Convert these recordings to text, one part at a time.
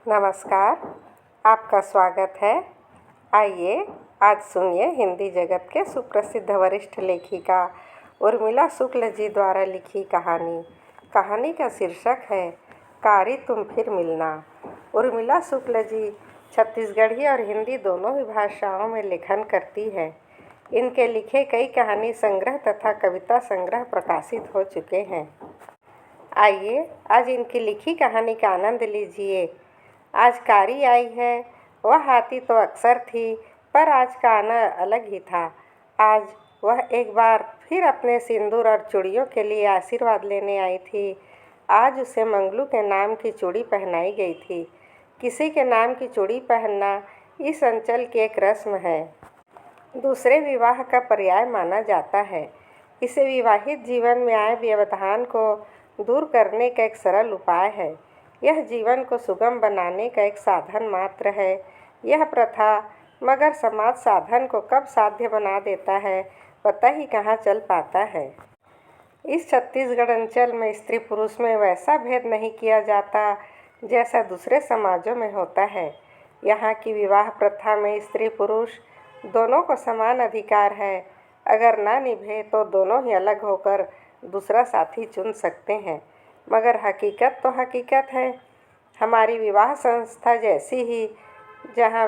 नमस्कार, आपका स्वागत है। आइए आज सुनिए हिंदी जगत के सुप्रसिद्ध वरिष्ठ लेखिका उर्मिला शुक्ल जी द्वारा लिखी कहानी। कहानी का शीर्षक है कारी तुम फिर मिलना। उर्मिला शुक्ल जी छत्तीसगढ़ी और हिंदी दोनों ही भाषाओं में लेखन करती है। इनके लिखे कई कहानी संग्रह तथा कविता संग्रह प्रकाशित हो चुके हैं। आइए आज इनकी लिखी कहानी का आनंद लीजिए। आज कारी आई है। वह आती तो अक्सर थी, पर आज का आना अलग ही था। आज वह एक बार फिर अपने सिंदूर और चूड़ियों के लिए आशीर्वाद लेने आई थी। आज उसे मंगलू के नाम की चूड़ी पहनाई गई थी। किसी के नाम की चूड़ी पहनना इस अंचल की एक रस्म है। दूसरे विवाह का पर्याय माना जाता है। इसे विवाहित जीवन में आए व्यवधान को दूर करने का एक सरल उपाय है। यह जीवन को सुगम बनाने का एक साधन मात्र है। यह प्रथा मगर समाज साधन को कब साध्य बना देता है, पता ही कहाँ चल पाता है। इस छत्तीसगढ़ अंचल में स्त्री पुरुष में वैसा भेद नहीं किया जाता जैसा दूसरे समाजों में होता है। यहाँ की विवाह प्रथा में स्त्री पुरुष दोनों को समान अधिकार है। अगर ना निभे तो दोनों ही अलग होकर दूसरा साथी चुन सकते हैं। मगर हकीकत तो हकीकत है। हमारी विवाह संस्था जैसी ही, जहाँ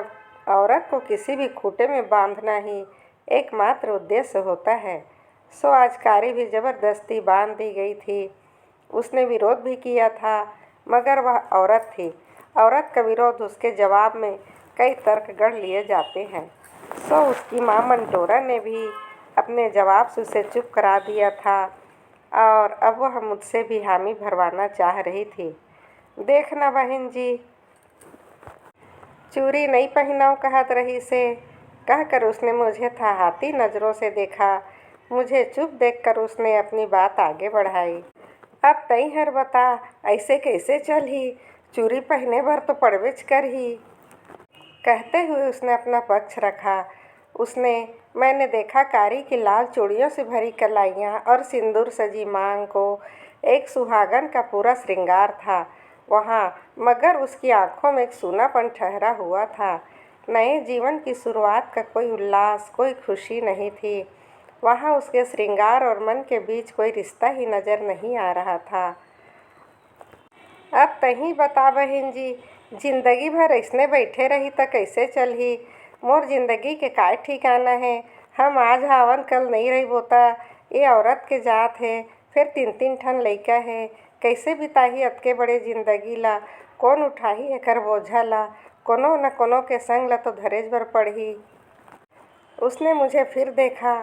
औरत को किसी भी खूंटे में बांधना ही एकमात्र उद्देश्य होता है, सो आज कारी भी जबरदस्ती बांध दी गई थी। उसने विरोध भी किया था, मगर वह औरत थी। औरत का विरोध उसके जवाब में कई तर्क गढ़ लिए जाते हैं। सो उसकी माँ मंटोरा ने भी अपने जवाब से उसे चुप करा दिया था और अब वह मुझसे भी हामी भरवाना चाह रही थी। देखना बहन जी, चूड़ी नहीं पहनाऊँ कहत रही से, कहकर उसने मुझे थाहाती नज़रों से देखा। मुझे चुप देखकर उसने अपनी बात आगे बढ़ाई। अब तई हर बता, ऐसे कैसे चलही? चूड़ी पहने भर तो पड़वेच करही। कहते हुए उसने अपना पक्ष रखा। मैंने देखा कारी की लाल चूड़ियों से भरी कलाइयाँ और सिंदूर सजी मांग को एक सुहागन का पूरा श्रृंगार था वहाँ, मगर उसकी आंखों में एक सूनापन ठहरा हुआ था। नए जीवन की शुरुआत का कोई उल्लास, कोई खुशी नहीं थी। वहाँ उसके श्रृंगार और मन के बीच कोई रिश्ता ही नजर नहीं आ रहा था। अब तही बता बहन जी, जिंदगी भर ऐसने बैठे रही त कैसे चलही? मोर जिंदगी के काय ठिकाना है। हम आज हावन कल नहीं रही बोता। ये औरत के जात है, फिर तीन तीन ठन लइका है। कैसे बिताही अतके बड़े जिंदगी ला? कौन उठाही एकर बोझा ला? कोनो न कोनो के संग ला तो धरेज बर पड़ही। उसने मुझे फिर देखा।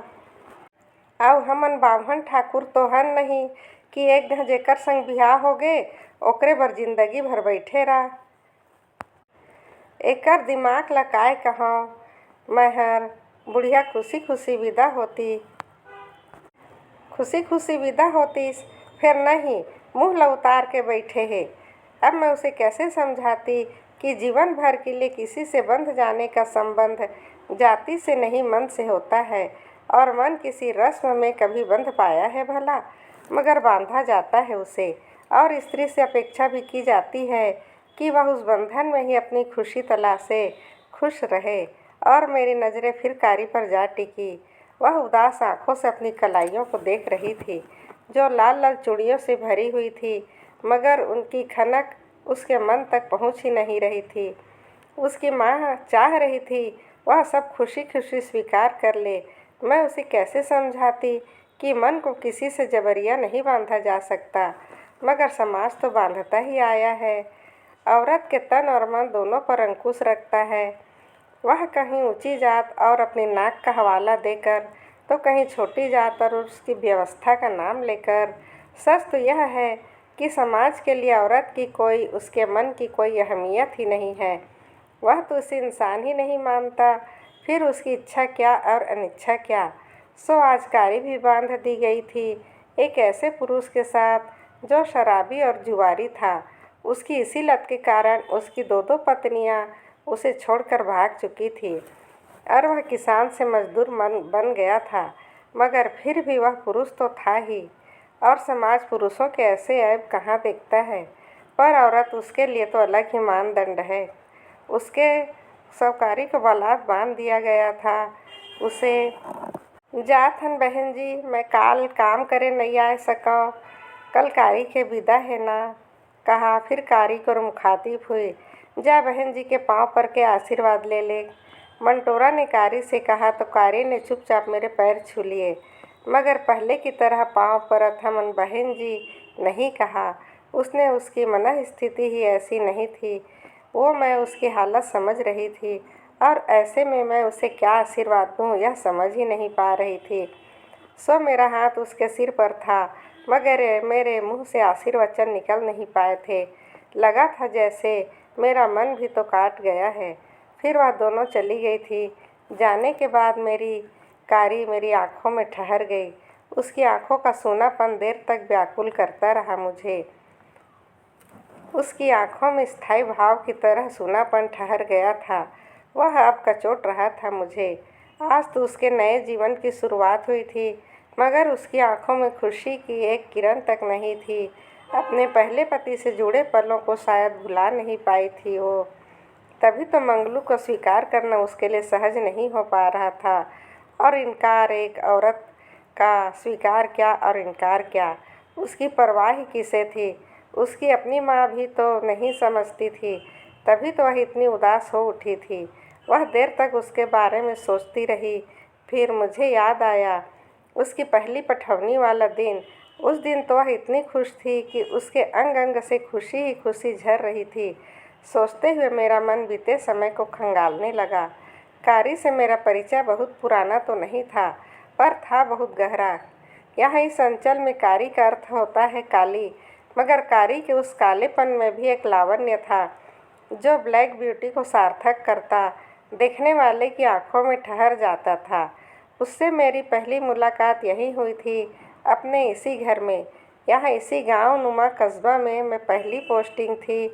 आउ हमन बाभन ठाकुर तो हन नहीं कि एक ढ जेकर संग बिहाव होगे ओकरे बर जिंदगी भर बैठे रह। एकर दिमाग ला काय कहूँ मैहर। बुढ़िया खुशी खुशी विदा होतीस, फिर नहीं मुँह ला उतार के बैठे है। अब मैं उसे कैसे समझाती कि जीवन भर के लिए किसी से बंध जाने का संबंध जाति से नहीं मन से होता है, और मन किसी रस्म में कभी बंध पाया है भला? मगर बांधा जाता है उसे, और स्त्री से अपेक्षा भी की जाती है कि वह उस बंधन में ही अपनी खुशी तलाशे, खुश रहे। और मेरी नज़रें फिर कारी पर जा टिकी। वह उदास आंखों से अपनी कलाइयों को देख रही थी, जो लाल लाल चूड़ियों से भरी हुई थी, मगर उनकी खनक उसके मन तक पहुंच ही नहीं रही थी। उसकी माँ चाह रही थी वह सब खुशी खुशी स्वीकार कर ले। मैं उसे कैसे समझाती कि मन को किसी से जबरिया नहीं बांधा जा सकता, मगर समाज तो बांधता ही आया है। औरत के तन और मन दोनों पर अंकुश रखता है। वह कहीं ऊंची जात और अपनी नाक का हवाला देकर, तो कहीं छोटी जात और उसकी व्यवस्था का नाम लेकर। सच तो यह है कि समाज के लिए औरत की कोई, उसके मन की कोई अहमियत ही नहीं है। वह तो उसे इंसान ही नहीं मानता, फिर उसकी इच्छा क्या और अनिच्छा क्या? सो आज कारी भी बांध दी गई थी एक ऐसे पुरुष के साथ जो शराबी और जुआरी था। उसकी इसी लत के कारण उसकी दो दो पत्नियां उसे छोड़कर भाग चुकी थी, और वह किसान से मजदूर बन गया था। मगर फिर भी वह पुरुष तो था ही, और समाज पुरुषों के ऐसे ऐब कहाँ देखता है? पर औरत उसके लिए तो अलग ही मानदंड है। उसके सौकारी को बलात् बांध दिया गया था। उसे जात हन बहन जी, मैं काल काम करे नहीं आ सको, कल कारी के विदा है ना, कहा। फिर कारी को मुखातिब हुई, जा बहन जी के पाँव पर के आशीर्वाद ले ले। मंटोरा ने कारी से कहा तो कारी ने चुपचाप मेरे पैर छू लिए, मगर पहले की तरह पाँव पर अथमन बहन जी नहीं कहा। उसने उसकी मन स्थिति ही ऐसी नहीं थी। वो मैं उसकी हालत समझ रही थी और ऐसे में मैं उसे क्या आशीर्वाद दूँ यह समझ ही नहीं पा रही थी। सो मेरा हाथ उसके सिर पर था, मगर मेरे मुंह से आशीर्वचन निकल नहीं पाए थे। लगा था जैसे मेरा मन भी तो काट गया है। फिर वह दोनों चली गई थी। जाने के बाद मेरी कारी मेरी आँखों में ठहर गई। उसकी आँखों का सूनापन देर तक व्याकुल करता रहा मुझे। उसकी आँखों में स्थायी भाव की तरह सूनापन ठहर गया था। वह अब कचोट रहा था मुझे। आज तो उसके नए जीवन की शुरुआत हुई थी, मगर उसकी आँखों में खुशी की एक किरण तक नहीं थी। अपने पहले पति से जुड़े पलों को शायद भुला नहीं पाई थी वो। तभी तो मंगलू को स्वीकार करना उसके लिए सहज नहीं हो पा रहा था। और इनकार, एक औरत का स्वीकार क्या और इनकार क्या, उसकी परवाह ही किसे थी। उसकी अपनी माँ भी तो नहीं समझती थी, तभी तो वह इतनी उदास हो उठी थी। वह देर तक उसके बारे में सोचती रही। फिर मुझे याद आया उसकी पहली पठौनी वाला दिन। उस दिन तो वह इतनी खुश थी कि उसके अंग अंग से खुशी ही खुशी झर रही थी। सोचते हुए मेरा मन बीते समय को खंगालने लगा। कारी से मेरा परिचय बहुत पुराना तो नहीं था, पर था बहुत गहरा। यहाँ इस अंचल में कारी का अर्थ होता है काली, मगर कारी के उस कालेपन में भी एक लावण्य था जो ब्लैक ब्यूटी को सार्थक करता, देखने वाले की आंखों में ठहर जाता था। उससे मेरी पहली मुलाकात यहीं हुई थी, अपने इसी घर में। यहाँ इसी गांव नुमा कस्बा में मैं पहली पोस्टिंग थी।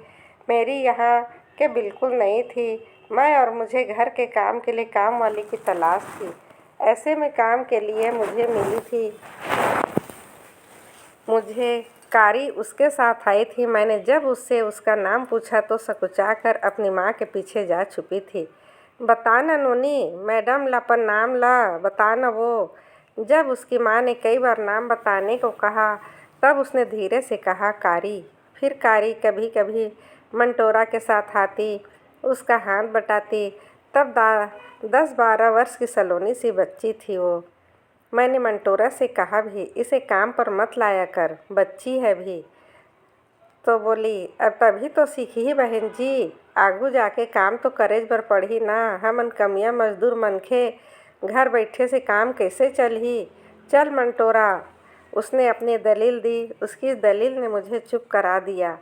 मेरी यहाँ के बिल्कुल नई थी मैं, और मुझे घर के काम के लिए काम वाली की तलाश थी। ऐसे में काम के लिए मुझे मिली थी। मुझे कारी उसके साथ आई थी। मैंने जब उससे उसका नाम पूछा तो सकुचाकर अपनी माँ के पीछे जा छुपी थी। बता न नोनी, मैडम लापन नाम ला, बता न वो। जब उसकी माँ ने कई बार नाम बताने को कहा तब उसने धीरे से कहा कारी। फिर कारी कभी कभी मंटोरा के साथ आती, उसका हाथ बटाती। तब 10-12 वर्ष की सलोनी सी बच्ची थी वो। मैंने मंटोरा से कहा भी, इसे काम पर मत लाया कर, बच्ची है भी। तो बोली, अब तभी तो सीखी ही बहन जी, आगू जाके काम तो करेज बर पड़ही ना। हमन कमिया मजदूर मनखे घर बैठे से काम कैसे चलही। चल मंटोरा। उसने अपनी दलील दी। उसकी दलील ने मुझे चुप करा दिया।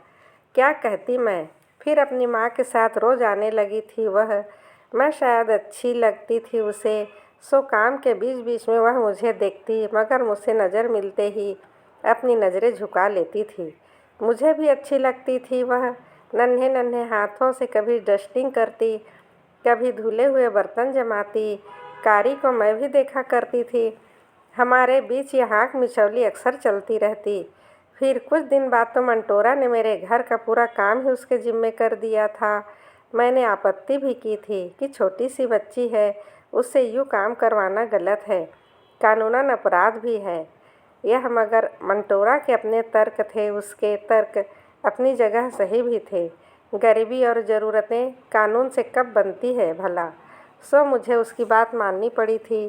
क्या कहती मैं। फिर अपनी माँ के साथ रोज आने लगी थी वह। मैं शायद अच्छी लगती थी उसे, सो काम के बीच बीच में वह मुझे देखती, मगर मुझसे नज़र मिलते ही अपनी नज़रें झुका लेती थी। मुझे भी अच्छी लगती थी वह। नन्हे नन्हे हाथों से कभी डस्टिंग करती, कभी धुले हुए बर्तन जमाती। कारी को मैं भी देखा करती थी। हमारे बीच ये हाँक मिचौली अक्सर चलती रहती। फिर कुछ दिन बाद तो मंटोरा ने मेरे घर का पूरा काम ही उसके जिम्मे कर दिया था। मैंने आपत्ति भी की थी कि छोटी सी बच्ची है, उससे यूँ काम करवाना गलत है, कानूनन अपराध भी है यह। मगर मंटोरा के अपने तर्क थे। उसके तर्क अपनी जगह सही भी थे। गरीबी और ज़रूरतें कानून से कब बनती है भला। सो मुझे उसकी बात माननी पड़ी थी।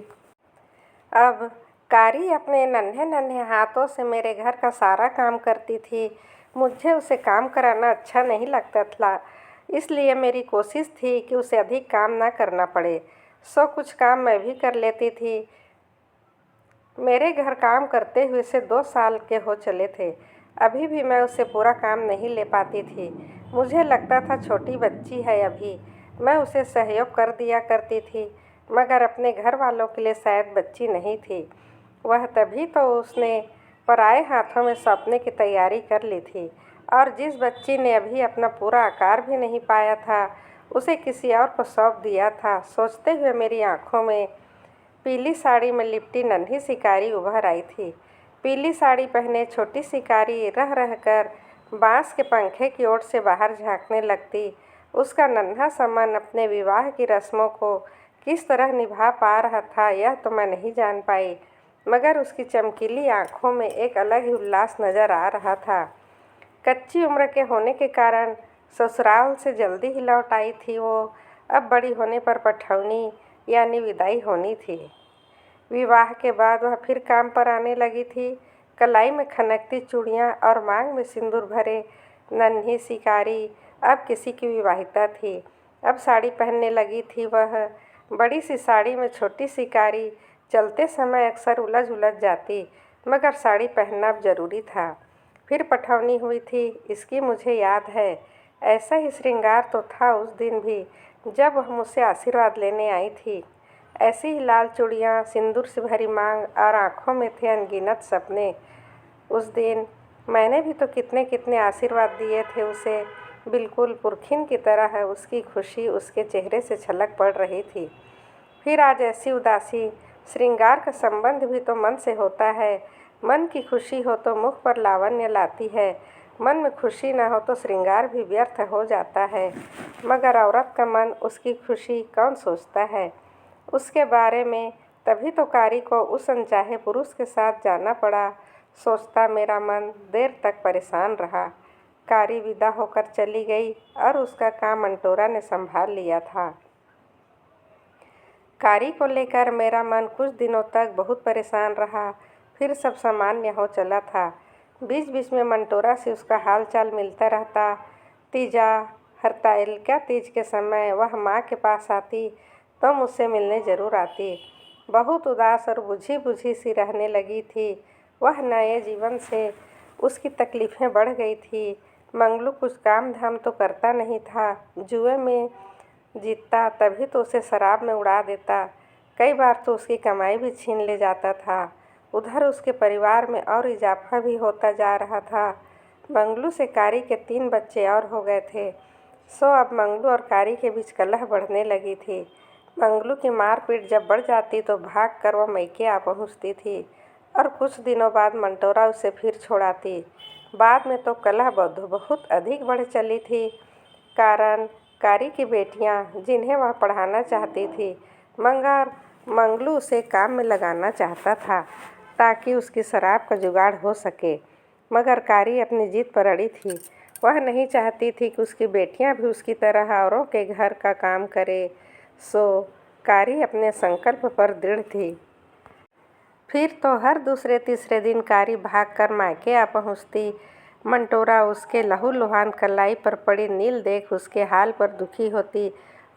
अब कारी अपने नन्हे नन्हे हाथों से मेरे घर का सारा काम करती थी। मुझे उसे काम कराना अच्छा नहीं लगता था, इसलिए मेरी कोशिश थी कि उसे अधिक काम ना करना पड़े। सो कुछ काम मैं भी कर लेती थी। मेरे घर काम करते हुए से 2 साल के हो चले थे। अभी भी मैं उससे पूरा काम नहीं ले पाती थी। मुझे लगता था छोटी बच्ची है अभी। मैं उसे सहयोग कर दिया करती थी, मगर अपने घर वालों के लिए शायद बच्ची नहीं थी वह। तभी तो उसने पराए हाथों में सौंपने की तैयारी कर ली थी। और जिस बच्ची ने अभी अपना पूरा आकार भी नहीं पाया था, उसे किसी और को सौंप दिया था। सोचते हुए मेरी आँखों में पीली साड़ी में लिपटी नन्ही शिकारी उभर आई थी। पीली साड़ी पहने छोटी शिकारी रह रहकर बांस के पंखे की ओर से बाहर झांकने लगती। उसका नन्हा सा मन अपने विवाह की रस्मों को किस तरह निभा पा रहा था यह तो मैं नहीं जान पाई, मगर उसकी चमकीली आंखों में एक अलग ही उल्लास नजर आ रहा था। कच्ची उम्र के होने के कारण ससुराल से जल्दी ही लौट आई थी वो। अब बड़ी होने पर पठौनी यानी विदाई होनी थी। विवाह के बाद वह फिर काम पर आने लगी थी। कलाई में खनकती चूड़ियाँ और मांग में सिंदूर भरे नन्ही शिकारी अब किसी की विवाहिता थी। अब साड़ी पहनने लगी थी वह। बड़ी सी साड़ी में छोटी शिकारी चलते समय अक्सर उलझ उलझ जाती, मगर साड़ी पहनना अब जरूरी था। फिर पठौनी हुई थी, इसकी मुझे याद है। ऐसा ही श्रृंगार तो था उस दिन भी जब वह मुझसे आशीर्वाद लेने आई थी। ऐसी ही लाल चूड़ियाँ, सिंदूर से भरी मांग और आँखों में थे अनगिनत सपने। उस दिन मैंने भी तो कितने कितने आशीर्वाद दिए थे उसे। बिल्कुल पुरखिन की तरह उसकी खुशी उसके चेहरे से छलक पड़ रही थी। फिर आज ऐसी उदासी। श्रृंगार का संबंध भी तो मन से होता है। मन की खुशी हो तो मुख पर लावण्य लाती है, मन में खुशी न हो तो श्रृंगार भी व्यर्थ हो जाता है। मगर औरत का मन, उसकी खुशी कौन सोचता है उसके बारे में। तभी तो कारी को उस अनचाहे पुरुष के साथ जाना पड़ा। सोचता मेरा मन देर तक परेशान रहा। कारी विदा होकर चली गई और उसका काम मंटोरा ने संभाल लिया था। कारी को लेकर मेरा मन कुछ दिनों तक बहुत परेशान रहा। फिर सब सामान्य हो चला था। बीच बीच में मंटोरा से उसका हाल चाल मिलता रहता। तीजा हरतालिका तीज के समय वह माँ के पास आती तो मुझसे मिलने जरूर आती। बहुत उदास और बुझी बुझी सी रहने लगी थी वह। नए जीवन से उसकी तकलीफ़ें बढ़ गई थी। मंगलू कुछ काम धाम तो करता नहीं था, जुए में जीतता तभी तो उसे शराब में उड़ा देता। कई बार तो उसकी कमाई भी छीन ले जाता था। उधर उसके परिवार में और इजाफा भी होता जा रहा था। मंगलू से कारी के 3 बच्चे और हो गए थे। सो अब मंगलू और कारी के बीच कलह बढ़ने लगी थी। मंगलू की मारपीट जब बढ़ जाती तो भाग कर वह मैके आ पहुँचती थी और कुछ दिनों बाद मंटोरा उसे फिर छोड़ाती। बाद में तो कलह बहुत अधिक बढ़ चली थी। कारण कारी की बेटियां, जिन्हें वह पढ़ाना चाहती थी, मगर मंगलू उसे काम में लगाना चाहता था ताकि उसकी शराब का जुगाड़ हो सके। मगर कारी अपनी जिद पर अड़ी थी। वह नहीं चाहती थी कि उसकी बेटियां भी उसकी तरह औरों के घर का काम करे। सो कारी अपने संकल्प पर दृढ़ थी। फिर तो हर दूसरे तीसरे दिन कारी भागकर मायके आ पहुँचती। मंटोरा उसके लहूलुहान कलाई पर पड़ी नील देख उसके हाल पर दुखी होती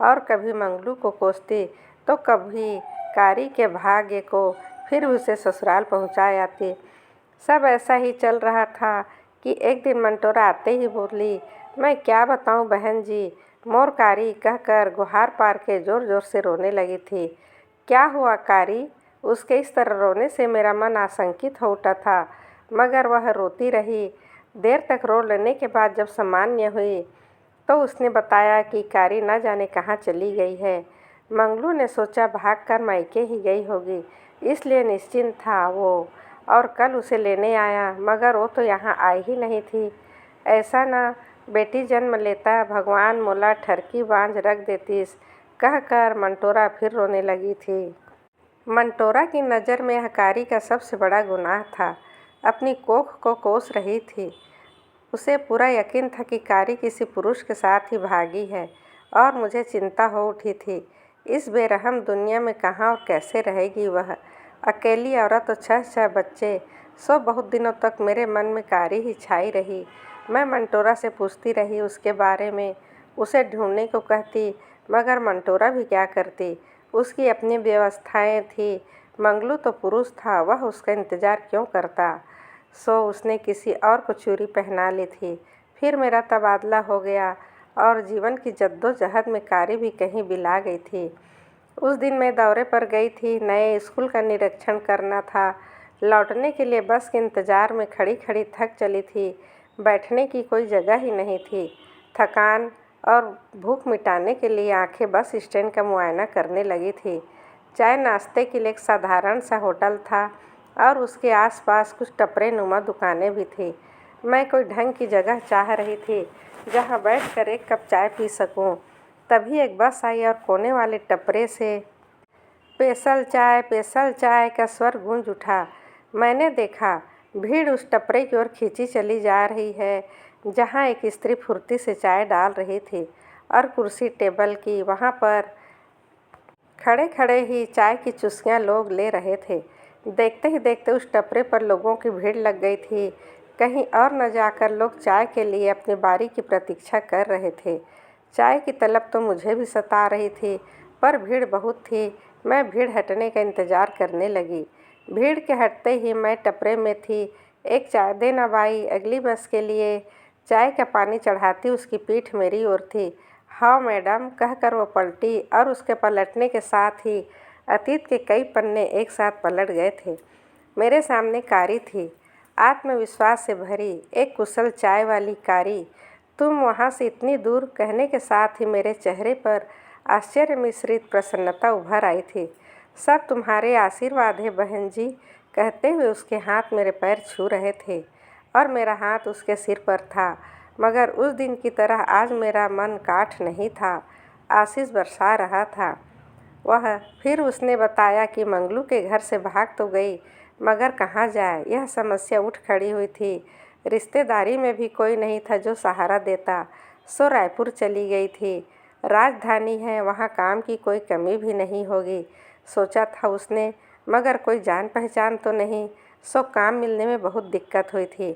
और कभी मंगलू को कोसती तो कभी कारी के भाग्य को। फिर उसे ससुराल पहुँचा आती। सब ऐसा ही चल रहा था कि एक दिन मंटोरा आते ही बोली, मैं क्या बताऊं बहन जी, मोर कारी कहकर गुहार पार के ज़ोर ज़ोर से रोने लगी थी। क्या हुआ कारी? उसके इस तरह रोने से मेरा मन आशंकित हो उठा था, मगर वह रोती रही। देर तक रो लेने के बाद जब सामान्य हुई तो उसने बताया कि कारी न जाने कहाँ चली गई है। मंगलू ने सोचा भागकर मायके ही गई होगी, इसलिए निश्चिंत था वो और कल उसे लेने आया, मगर वो तो यहाँ आई ही नहीं थी। ऐसा ना बेटी जन्म लेता भगवान मोला ठरकी बांझ रख देतीस, कहकर मंटोरा फिर रोने लगी थी। मंटोरा की नज़र में यह कारी का सबसे बड़ा गुनाह था। अपनी कोख को कोस रही थी। उसे पूरा यकीन था कि कारी किसी पुरुष के साथ ही भागी है और मुझे चिंता हो उठी थी। इस बेरहम दुनिया में कहाँ और कैसे रहेगी वह अकेली औरत और 6 बच्चे। सो बहुत दिनों तक मेरे मन में कारी ही छाई रही। मैं मंटोरा से पूछती रही उसके बारे में, उसे ढूंढने को कहती, मगर मंटोरा भी क्या करती, उसकी अपनी व्यवस्थाएं थी। मंगलू तो पुरुष था, वह उसका इंतज़ार क्यों करता। सो उसने किसी और को चूड़ी पहना ली थी। फिर मेरा तबादला हो गया और जीवन की जद्दोजहद में कारी भी कहीं बिला गई थी। उस दिन मैं दौरे पर गई थी, नए स्कूल का निरीक्षण करना था। लौटने के लिए बस के इंतज़ार में खड़ी खड़ी थक चली थी। बैठने की कोई जगह ही नहीं थी। थकान और भूख मिटाने के लिए आंखें बस स्टैंड का मुआयना करने लगी थी। चाय नाश्ते के लिए एक साधारण सा होटल था और उसके आसपास कुछ टपरे नुमा दुकानें भी थी। मैं कोई ढंग की जगह चाह रही थी जहाँ बैठकर एक कप चाय पी सकूं। तभी एक बस आई और कोने वाले टपरे से स्पेशल चाय का स्वर गूंज उठा। मैंने देखा भीड़ उस टपरे की ओर खींची चली जा रही है जहाँ एक स्त्री फुर्ती से चाय डाल रही थी और कुर्सी टेबल की वहाँ पर खड़े खड़े ही चाय की चुस्कियाँ लोग ले रहे थे। देखते ही देखते उस टपरे पर लोगों की भीड़ लग गई थी। कहीं और न जाकर लोग चाय के लिए अपनी बारी की प्रतीक्षा कर रहे थे। चाय की तलब तो मुझे भी सता रही थी, पर भीड़ बहुत थी। मैं भीड़ हटने का इंतज़ार करने लगी। भीड़ के हटते ही मैं टपरे में थी। एक चाय देना बाई अगली बस के लिए चाय का पानी चढ़ाती उसकी पीठ मेरी ओर थी। हाँ मैडम कहकर वो पलटी और उसके पलटने के साथ ही अतीत के कई पन्ने एक साथ पलट गए थे। मेरे सामने कारी थी, आत्मविश्वास से भरी, एक कुशल चाय वाली कारी। तुम वहाँ से इतनी दूर कहने के साथ ही मेरे चेहरे पर आश्चर्य मिश्रित प्रसन्नता उभर आई थी। सब तुम्हारे आशीर्वाद है बहन जी, कहते हुए उसके हाथ मेरे पैर छू रहे थे और मेरा हाथ उसके सिर पर था। मगर उस दिन की तरह आज मेरा मन काठ नहीं था, आशीष बरसा रहा था। फिर उसने बताया कि मंगलू के घर से भाग तो गई, मगर कहाँ जाए यह समस्या उठ खड़ी हुई थी। रिश्तेदारी में भी कोई नहीं था जो सहारा देता, सो रायपुर चली गई थी। राजधानी है, वहाँ काम की कोई कमी भी नहीं होगी, सोचा था उसने, मगर कोई जान पहचान तो नहीं, सो काम मिलने में बहुत दिक्कत हुई थी।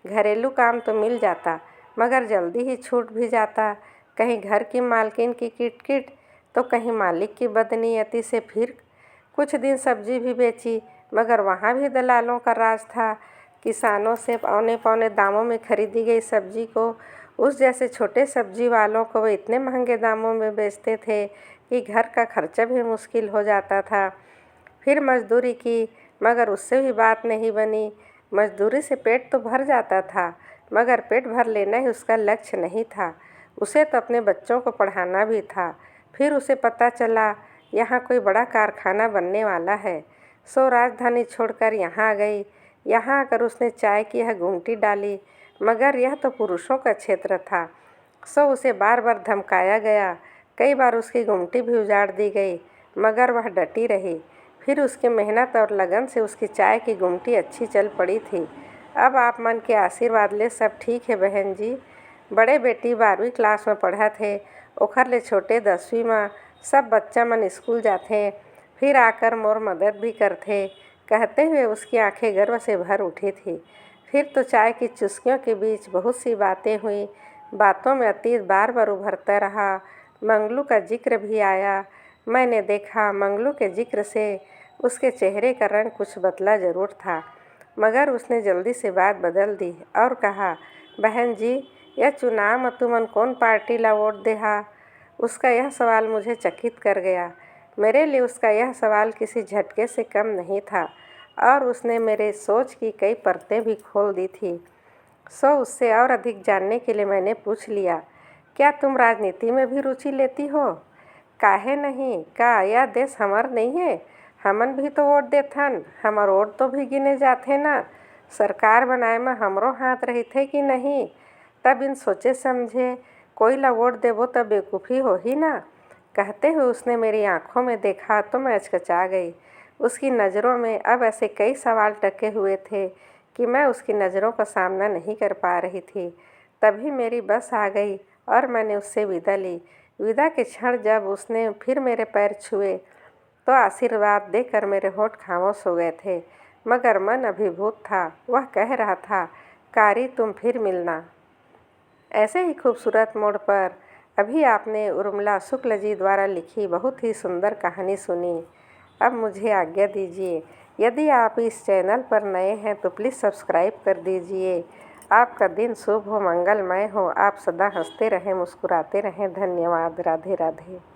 घरेलू काम तो मिल जाता, मगर जल्दी ही छूट भी जाता। कहीं घर की मालकिन की किटकिट तो कहीं मालिक की बदनीयती से। फिर कुछ दिन सब्जी भी बेची, मगर वहाँ भी दलालों का राज था। किसानों से औने पौने दामों में खरीदी गई सब्जी को उस जैसे छोटे सब्जी वालों को वे इतने महंगे दामों में बेचते थे कि घर का खर्चा भी मुश्किल हो जाता था। फिर मजदूरी की, मगर उससे भी बात नहीं बनी। मजदूरी से पेट तो भर जाता था, मगर पेट भर लेना ही उसका लक्ष्य नहीं था। उसे तो अपने बच्चों को पढ़ाना भी था। फिर उसे पता चला यहाँ कोई बड़ा कारखाना बनने वाला है, सो राजधानी छोड़कर यहाँ आ गई। यहाँ आकर उसने चाय की यह गुमटी डाली, मगर यह तो पुरुषों का क्षेत्र था, सो उसे बार बार धमकाया गया। कई बार उसकी गुमटी भी उजाड़ दी गई, मगर वह डटी रही। फिर उसकी मेहनत और लगन से उसकी चाय की गुमटी अच्छी चल पड़ी थी। अब आप मन के आशीर्वाद ले सब ठीक है बहन जी। बड़े बेटी 12वीं क्लास में पढ़ा थे, ओखर ले छोटे 10वीं में। सब बच्चा मन स्कूल जाते, फिर आकर मोर मदद भी करते, कहते हुए उसकी आंखें गर्व से भर उठी थी। फिर तो चाय की चुस्कियों के बीच बहुत सी बातें हुई। बातों में अतीत बार बार उभरता रहा। मंगलू का जिक्र भी आया। मैंने देखा मंगलू के जिक्र से उसके चेहरे का रंग कुछ बदला जरूर था, मगर उसने जल्दी से बात बदल दी और कहा, बहन जी यह चुनाव में तुमन कौन पार्टी ला वोट देहा? उसका यह सवाल मुझे चकित कर गया। मेरे लिए उसका यह सवाल किसी झटके से कम नहीं था और उसने मेरे सोच की कई परतें भी खोल दी थी। सो उससे और अधिक जानने के लिए मैंने पूछ लिया, क्या तुम राजनीति में भी रुचि लेती हो? काहे नहीं, का यह देश हमार नहीं है? हमन भी तो वोट देथन, हमार वोट तो भी गिने जाते ना। सरकार बनाए में हमरो हाथ रहते कि नहीं? तब इन सोचे समझे कोई ला वोट देबो तब बेवकूफ़ी हो ही ना। कहते हुए उसने मेरी आंखों में देखा तो मैं अचकचा गई। उसकी नज़रों में अब ऐसे कई सवाल टके हुए थे कि मैं उसकी नज़रों का सामना नहीं कर पा रही थी। तभी मेरी बस आ गई और मैंने उससे विदा ली। विदा के क्षण जब उसने फिर मेरे पैर छुए तो आशीर्वाद देकर मेरे होठ खामोश हो गए थे, मगर मन अभिभूत था। वह कह रहा था, कारी तुम फिर मिलना। ऐसे ही खूबसूरत मोड़ पर अभी आपने उर्मिला शुक्ल जी द्वारा लिखी बहुत ही सुंदर कहानी सुनी। अब मुझे आज्ञा दीजिए। यदि आप इस चैनल पर नए हैं तो प्लीज़ सब्सक्राइब कर दीजिए। आपका दिन शुभ हो, मंगलमय हो। आप सदा हंसते रहें, मुस्कुराते रहें। धन्यवाद। राधे राधे।